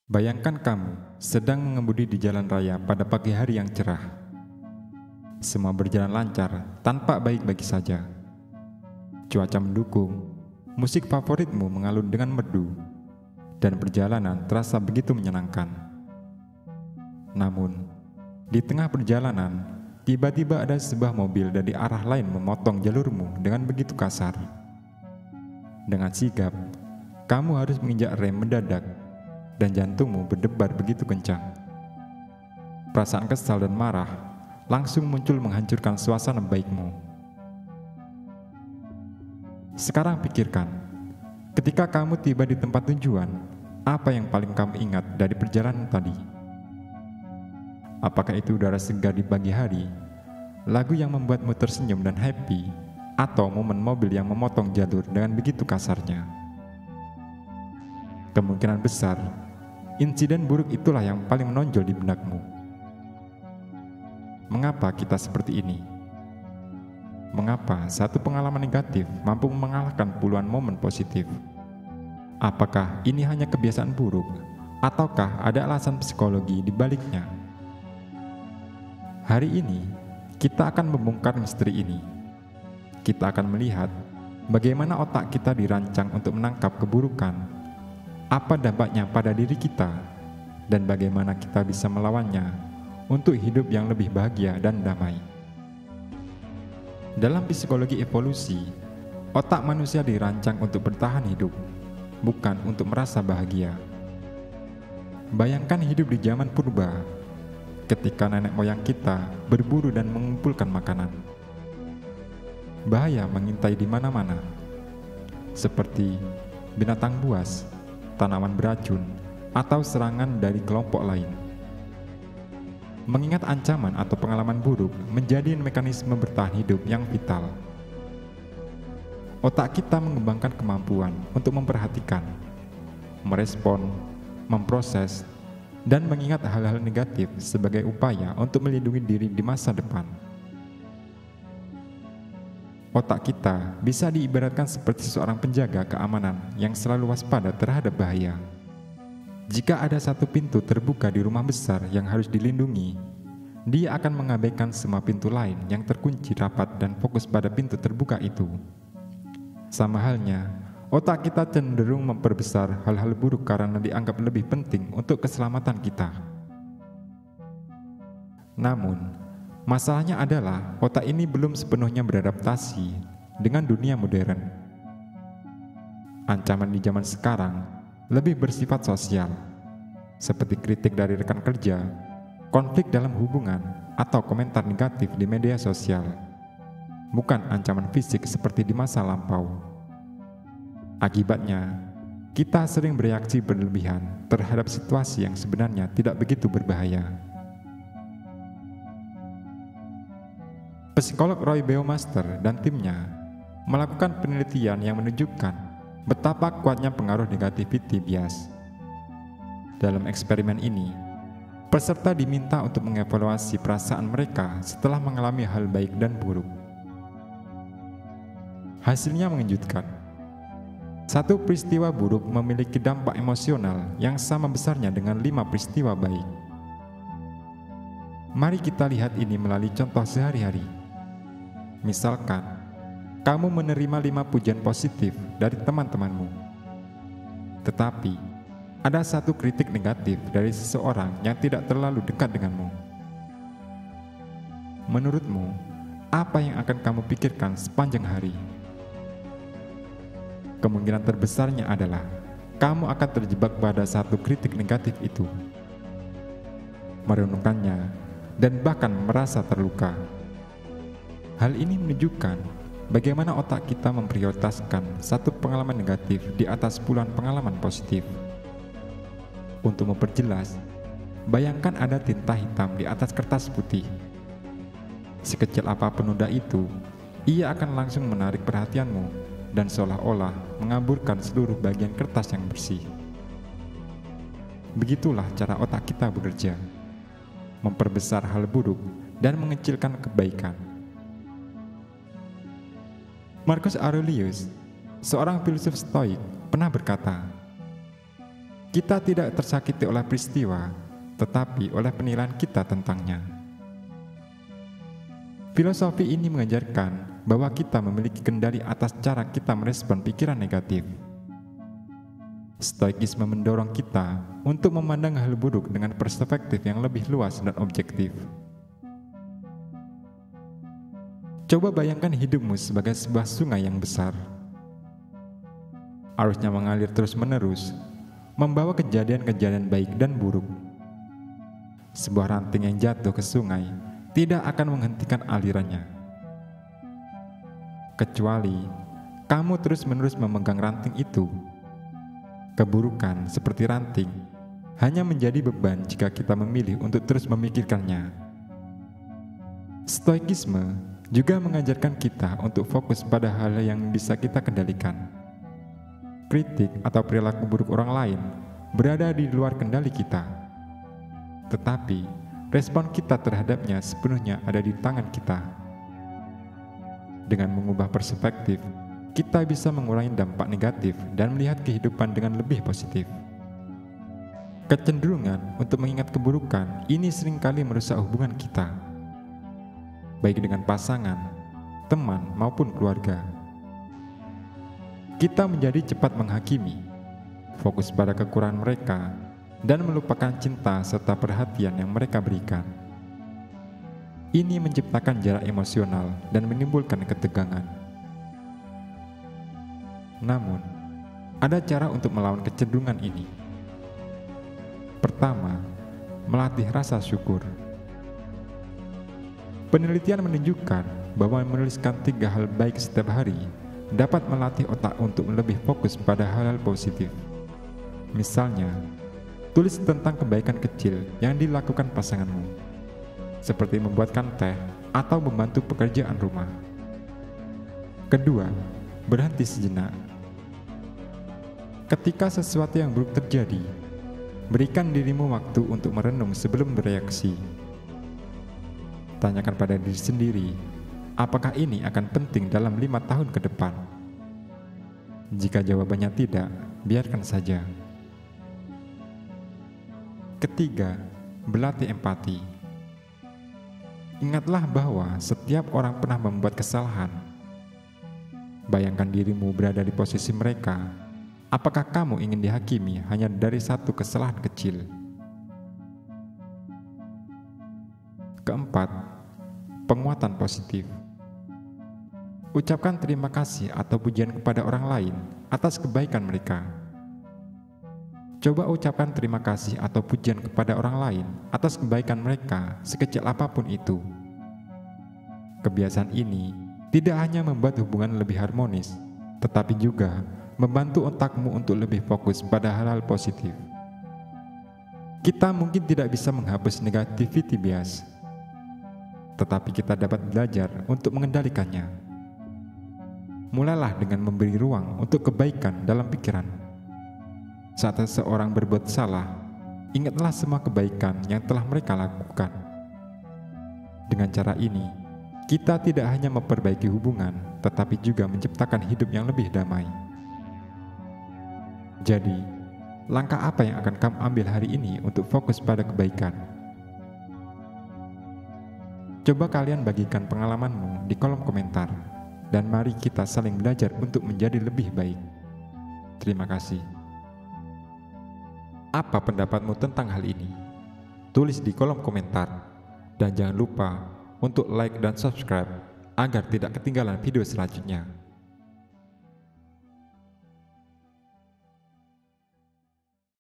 Bayangkan kamu sedang mengemudi di jalan raya pada pagi hari yang cerah. Semua berjalan lancar, tanpa baik-baik saja. Cuaca mendukung, musik favoritmu mengalun dengan merdu, dan perjalanan terasa begitu menyenangkan. Namun, di tengah perjalanan, tiba-tiba ada sebuah mobil dari arah lain memotong jalurmu dengan begitu kasar. Dengan sigap, kamu harus menginjak rem mendadak, dan jantungmu berdebar begitu kencang. Perasaan kesal dan marah langsung muncul menghancurkan suasana baikmu. Sekarang pikirkan, ketika kamu tiba di tempat tujuan, apa yang paling kamu ingat dari perjalanan tadi? Apakah itu udara segar di pagi hari, lagu yang membuatmu tersenyum dan happy, atau momen mobil yang memotong jalur dengan begitu kasarnya? Kemungkinan besar, insiden buruk itulah yang paling menonjol di benakmu. Mengapa kita seperti ini? Mengapa satu pengalaman negatif mampu mengalahkan puluhan momen positif? Apakah ini hanya kebiasaan buruk, ataukah ada alasan psikologi di baliknya? Hari ini, kita akan membongkar misteri ini. Kita akan melihat bagaimana otak kita dirancang untuk menangkap keburukan, apa dampaknya pada diri kita, dan bagaimana kita bisa melawannya untuk hidup yang lebih bahagia dan damai. Dalam psikologi evolusi, otak manusia dirancang untuk bertahan hidup, bukan untuk merasa bahagia. Bayangkan hidup di zaman purba, ketika nenek moyang kita berburu dan mengumpulkan makanan. Bahaya mengintai di mana-mana, seperti binatang buas, tanaman beracun, atau serangan dari kelompok lain. Mengingat ancaman atau pengalaman buruk menjadi mekanisme bertahan hidup yang vital. Otak kita mengembangkan kemampuan untuk memperhatikan, merespon, memproses, dan mengingat hal-hal negatif sebagai upaya untuk melindungi diri di masa depan. Otak kita bisa diibaratkan seperti seorang penjaga keamanan yang selalu waspada terhadap bahaya. Jika ada satu pintu terbuka di rumah besar yang harus dilindungi, dia akan mengabaikan semua pintu lain yang terkunci rapat dan fokus pada pintu terbuka itu. Sama halnya, otak kita cenderung memperbesar hal-hal buruk karena dianggap lebih penting untuk keselamatan kita. Namun, masalahnya adalah otak ini belum sepenuhnya beradaptasi dengan dunia modern. Ancaman di zaman sekarang lebih bersifat sosial, seperti kritik dari rekan kerja, konflik dalam hubungan, atau komentar negatif di media sosial, bukan ancaman fisik seperti di masa lampau. Akibatnya, kita sering bereaksi berlebihan terhadap situasi yang sebenarnya tidak begitu berbahaya. Psikolog Roy Baumeister dan timnya melakukan penelitian yang menunjukkan betapa kuatnya pengaruh negativity bias. Dalam eksperimen ini, peserta diminta untuk mengevaluasi perasaan mereka setelah mengalami hal baik dan buruk. Hasilnya mengejutkan. Satu peristiwa buruk memiliki dampak emosional yang sama besarnya dengan 5 peristiwa baik. Mari kita lihat ini melalui contoh sehari-hari. Misalkan, kamu menerima 5 pujian positif dari teman-temanmu. Tetapi, ada satu kritik negatif dari seseorang yang tidak terlalu dekat denganmu. Menurutmu, apa yang akan kamu pikirkan sepanjang hari? Kemungkinan terbesarnya adalah kamu akan terjebak pada satu kritik negatif itu, merenungkannya, dan bahkan merasa terluka. Hal ini menunjukkan bagaimana otak kita memprioritaskan satu pengalaman negatif di atas puluhan pengalaman positif. Untuk memperjelas, bayangkan ada tinta hitam di atas kertas putih. Sekecil apapun noda itu, ia akan langsung menarik perhatianmu dan seolah-olah mengaburkan seluruh bagian kertas yang bersih. Begitulah cara otak kita bekerja, memperbesar hal buruk dan mengecilkan kebaikan. Marcus Aurelius, seorang filsuf Stoik, pernah berkata, Kita tidak tersakiti oleh peristiwa, tetapi oleh penilaian kita tentangnya. Filosofi ini mengajarkan bahwa kita memiliki kendali atas cara kita merespon pikiran negatif. Stoikisme mendorong kita untuk memandang hal buruk dengan perspektif yang lebih luas dan objektif. Coba bayangkan hidupmu sebagai sebuah sungai yang besar. Arusnya mengalir terus-menerus, membawa kejadian-kejadian baik dan buruk. Sebuah ranting yang jatuh ke sungai tidak akan menghentikan alirannya, kecuali kamu terus-menerus memegang ranting itu. Keburukan seperti ranting hanya menjadi beban jika kita memilih untuk terus memikirkannya. Stoikisme juga mengajarkan kita untuk fokus pada hal yang bisa kita kendalikan. Kritik atau perilaku buruk orang lain berada di luar kendali kita, tetapi respon kita terhadapnya sepenuhnya ada di tangan kita. Dengan mengubah perspektif, kita bisa mengurangi dampak negatif dan melihat kehidupan dengan lebih positif. Kecenderungan untuk mengingat keburukan ini seringkali merusak hubungan kita, baik dengan pasangan, teman, maupun keluarga. Kita menjadi cepat menghakimi, fokus pada kekurangan mereka, dan melupakan cinta serta perhatian yang mereka berikan. Ini menciptakan jarak emosional dan menimbulkan ketegangan. Namun, ada cara untuk melawan kecenderungan ini. Pertama, melatih rasa syukur. Penelitian menunjukkan bahwa menuliskan 3 hal baik setiap hari dapat melatih otak untuk lebih fokus pada hal-hal positif. Misalnya, tulis tentang kebaikan kecil yang dilakukan pasanganmu, seperti membuatkan teh atau membantu pekerjaan rumah. Kedua, berhenti sejenak. Ketika sesuatu yang buruk terjadi, berikan dirimu waktu untuk merenung sebelum bereaksi. Tanyakan pada diri sendiri, apakah ini akan penting dalam 5 tahun ke depan? Jika jawabannya tidak, biarkan saja. Ketiga, berlatih empati. Ingatlah bahwa setiap orang pernah membuat kesalahan. Bayangkan dirimu berada di posisi mereka. Apakah kamu ingin dihakimi hanya dari satu kesalahan kecil? Keempat, penguatan positif. Ucapkan terima kasih atau pujian kepada orang lain atas kebaikan mereka. Coba ucapkan terima kasih atau pujian kepada orang lain atas kebaikan mereka, sekecil apapun itu. Kebiasaan ini tidak hanya membuat hubungan lebih harmonis, tetapi juga membantu otakmu untuk lebih fokus pada hal-hal positif. Kita mungkin tidak bisa menghapus negativity bias, tetapi kita dapat belajar untuk mengendalikannya. Mulailah dengan memberi ruang untuk kebaikan dalam pikiran. Saat seseorang berbuat salah, ingatlah semua kebaikan yang telah mereka lakukan. Dengan cara ini, kita tidak hanya memperbaiki hubungan, tetapi juga menciptakan hidup yang lebih damai. Jadi, langkah apa yang akan kamu ambil hari ini untuk fokus pada kebaikan? Coba kalian bagikan pengalamanmu di kolom komentar, dan mari kita saling belajar untuk menjadi lebih baik. Terima kasih. Apa pendapatmu tentang hal ini? Tulis di kolom komentar. Dan jangan lupa untuk like dan subscribe agar tidak ketinggalan video selanjutnya.